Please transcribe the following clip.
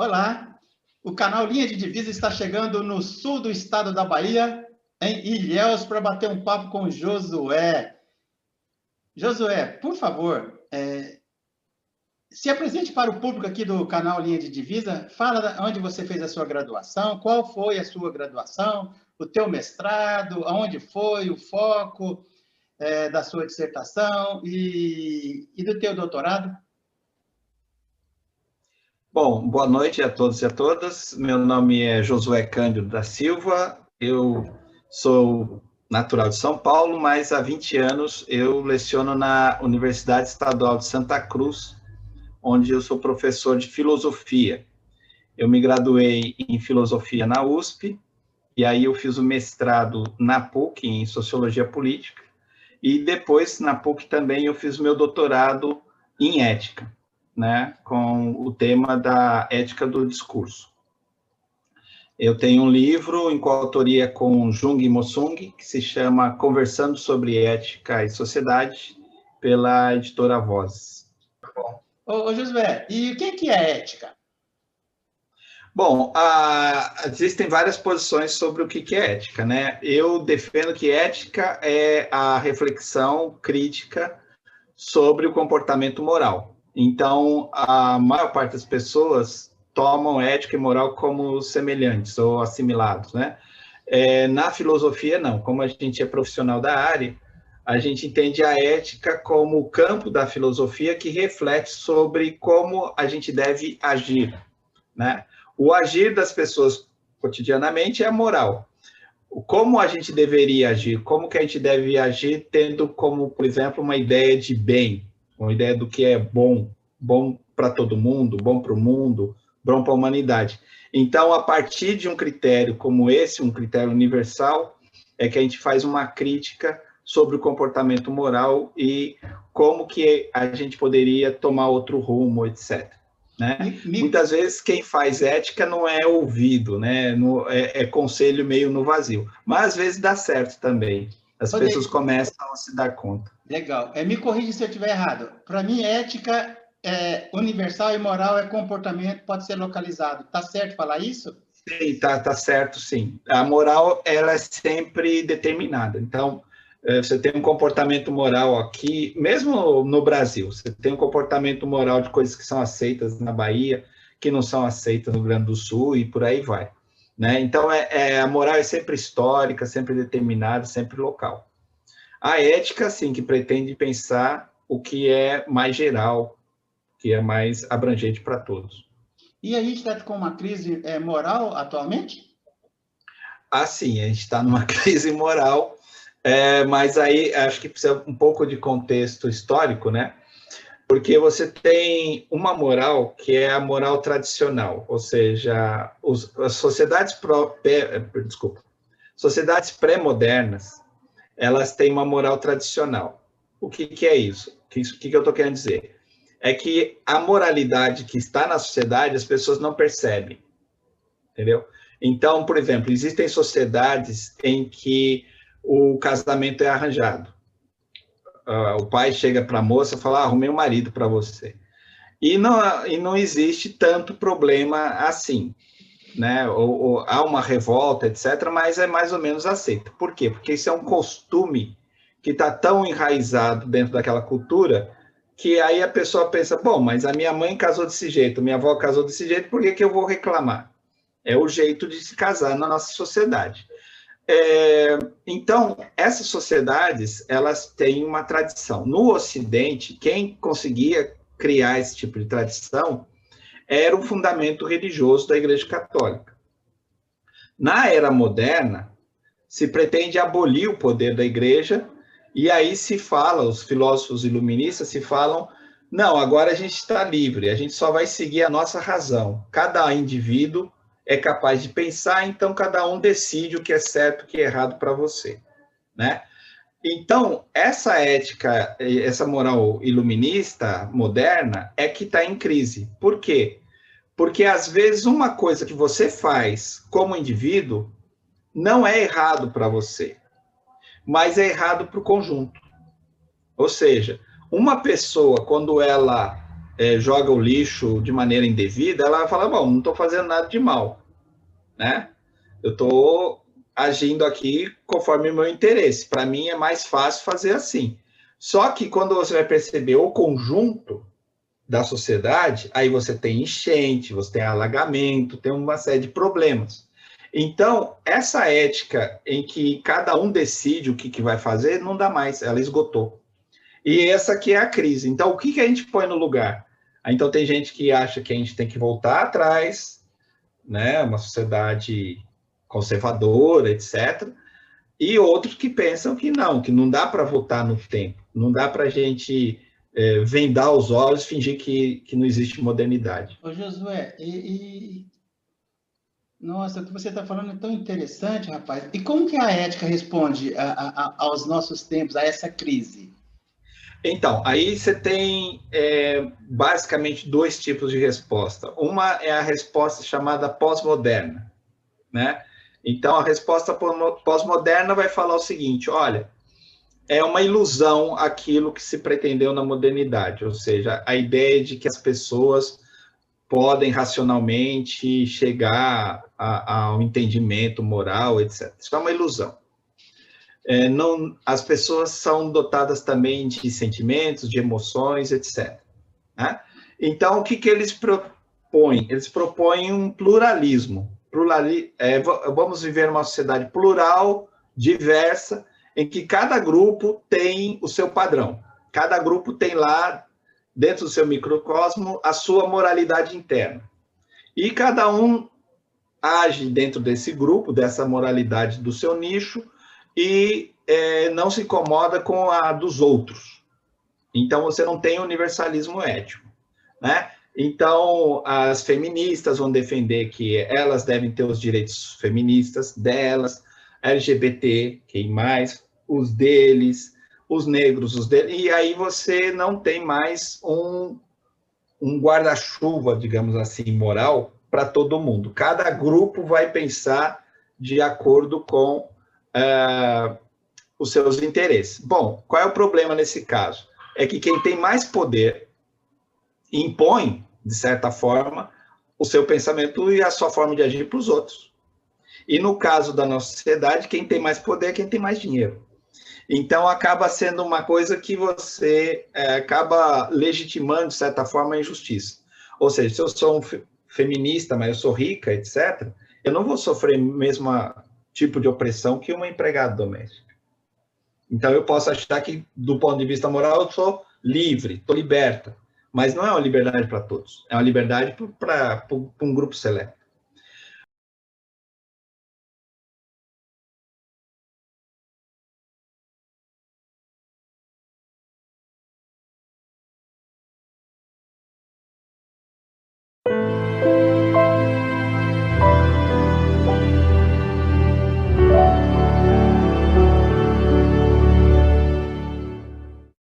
Olá, o canal Linha de Divisa está chegando no sul do estado da Bahia, em Ilhéus, para bater um papo com Josué. Josué, por favor, se apresente para o público aqui do canal Linha de Divisa, fala onde você fez a sua graduação, qual foi a sua graduação, o teu mestrado, aonde foi o foco da sua dissertação e do teu doutorado. Bom, boa noite a todos e a todas. Meu nome é Josué Cândido da Silva. Eu sou natural de São Paulo, mas há 20 anos eu leciono na Universidade Estadual de Santa Cruz, onde eu sou professor de filosofia. Eu me graduei em filosofia na USP, e aí eu fiz o mestrado na PUC em sociologia política, e depois na PUC também eu fiz o meu doutorado em ética, né, com o tema da ética do discurso. Eu tenho um livro em coautoria com Jung Mossung, que se chama Conversando sobre Ética e Sociedade, pela editora Vozes. Ô Josué, e o que é ética? Bom, existem várias posições sobre o que é ética, né? Eu defendo que ética é a reflexão crítica sobre o comportamento moral. Então, a maior parte das pessoas tomam ética e moral como semelhantes ou assimilados, né? Na filosofia, não. Como a gente é profissional da área, a gente entende a ética como o campo da filosofia que reflete sobre como a gente deve agir, né? O agir das pessoas cotidianamente é a moral. Como a gente deveria agir, como que a gente deve agir tendo como, por exemplo, uma ideia de bem, uma ideia do que é bom, bom para todo mundo, bom para o mundo, bom para a humanidade. Então, a partir de um critério como esse, um critério universal, é que a gente faz uma crítica sobre o comportamento moral e como que a gente poderia tomar outro rumo, etc. Né? Muitas vezes quem faz ética não é ouvido, né? É conselho meio no vazio, mas às vezes dá certo também. As pessoas começam a se dar conta. Legal. Me corrija se eu estiver errado. Para mim, ética é universal e moral é comportamento, pode ser localizado. Tá certo falar isso? Sim, tá certo, sim. A moral, ela é sempre determinada. Então, você tem um comportamento moral aqui, mesmo no Brasil, você tem um comportamento moral de coisas que são aceitas na Bahia, que não são aceitas no Rio Grande do Sul, e por aí vai. Né? Então, a moral é sempre histórica, sempre determinada, sempre local. A ética, sim, que pretende pensar o que é mais geral, que é mais abrangente para todos. E a gente está com uma crise moral atualmente? Sim, a gente está numa crise moral, mas aí acho que precisa um pouco de contexto histórico, né? Porque você tem uma moral que é a moral tradicional, ou seja, as sociedades pré-modernas, elas têm uma moral tradicional. O que é isso? O que eu estou querendo dizer? É que a moralidade que está na sociedade, as pessoas não percebem, entendeu? Então, por exemplo, existem sociedades em que o casamento é arranjado. O pai chega para a moça e fala, arrumei um marido para você. E não existe tanto problema assim, né? Ou há uma revolta, etc., mas é mais ou menos aceito. Por quê? Porque isso é um costume que está tão enraizado dentro daquela cultura que aí a pessoa pensa, bom, mas a minha mãe casou desse jeito, minha avó casou desse jeito, por que eu vou reclamar? É o jeito de se casar na nossa sociedade. Então, essas sociedades, elas têm uma tradição. No Ocidente, quem conseguia criar esse tipo de tradição era o fundamento religioso da Igreja Católica. Na era moderna, se pretende abolir o poder da Igreja, e aí se fala, os filósofos iluministas se falam, não, agora a gente está livre, a gente só vai seguir a nossa razão. Cada indivíduo é capaz de pensar, então cada um decide o que é certo e o que é errado para você, né? Então, essa ética, essa moral iluminista, moderna, é que está em crise. Por quê? Porque, às vezes, uma coisa que você faz como indivíduo não é errado para você, mas é errado para o conjunto. Ou seja, uma pessoa, quando ela joga o lixo de maneira indevida, ela vai falar, bom, não estou fazendo nada de mal, né? Eu estou agindo aqui conforme o meu interesse. Para mim é mais fácil fazer assim. Só que quando você vai perceber o conjunto da sociedade, aí você tem enchente, você tem alagamento, tem uma série de problemas. Então, essa ética em que cada um decide o que vai fazer, não dá mais, ela esgotou. E essa aqui é a crise. Então, o que a gente põe no lugar? Então, tem gente que acha que a gente tem que voltar atrás, né? Uma sociedade conservadora, etc. E outros que pensam que não dá para voltar no tempo, não dá para a gente vendar os olhos e fingir que não existe modernidade. Ô, Josué, nossa, o que você está falando é tão interessante, rapaz. E como que a ética responde aos nossos tempos, a essa crise? Então, aí você tem basicamente dois tipos de resposta. Uma é a resposta chamada pós-moderna, né? Então, a resposta pós-moderna vai falar o seguinte, olha, é uma ilusão aquilo que se pretendeu na modernidade, ou seja, a ideia de que as pessoas podem racionalmente chegar ao entendimento moral, etc. Isso é uma ilusão. As pessoas são dotadas também de sentimentos, de emoções, etc. Né? Então, o que eles propõem? Eles propõem um pluralismo. Vamos viver uma sociedade plural, diversa, em que cada grupo tem o seu padrão. Cada grupo tem lá, dentro do seu microcosmo, a sua moralidade interna. E cada um age dentro desse grupo, dessa moralidade do seu nicho, e não se incomoda com a dos outros. Então, você não tem universalismo ético, né? Então, as feministas vão defender que elas devem ter os direitos feministas delas, LGBT, quem mais, os deles, os negros, os deles, e aí você não tem mais um guarda-chuva, digamos assim, moral para todo mundo. Cada grupo vai pensar de acordo com os seus interesses. Bom, qual é o problema nesse caso? É que quem tem mais poder impõe, de certa forma, o seu pensamento e a sua forma de agir para os outros. E no caso da nossa sociedade, quem tem mais poder é quem tem mais dinheiro. Então, acaba sendo uma coisa que você acaba legitimando, de certa forma, a injustiça. Ou seja, se eu sou um feminista, mas eu sou rica, etc., eu não vou sofrer o mesmo tipo de opressão que uma empregada doméstica. Então, eu posso achar que, do ponto de vista moral, eu sou livre, estou liberta. Mas não é uma liberdade para todos. É uma liberdade para um grupo seleto.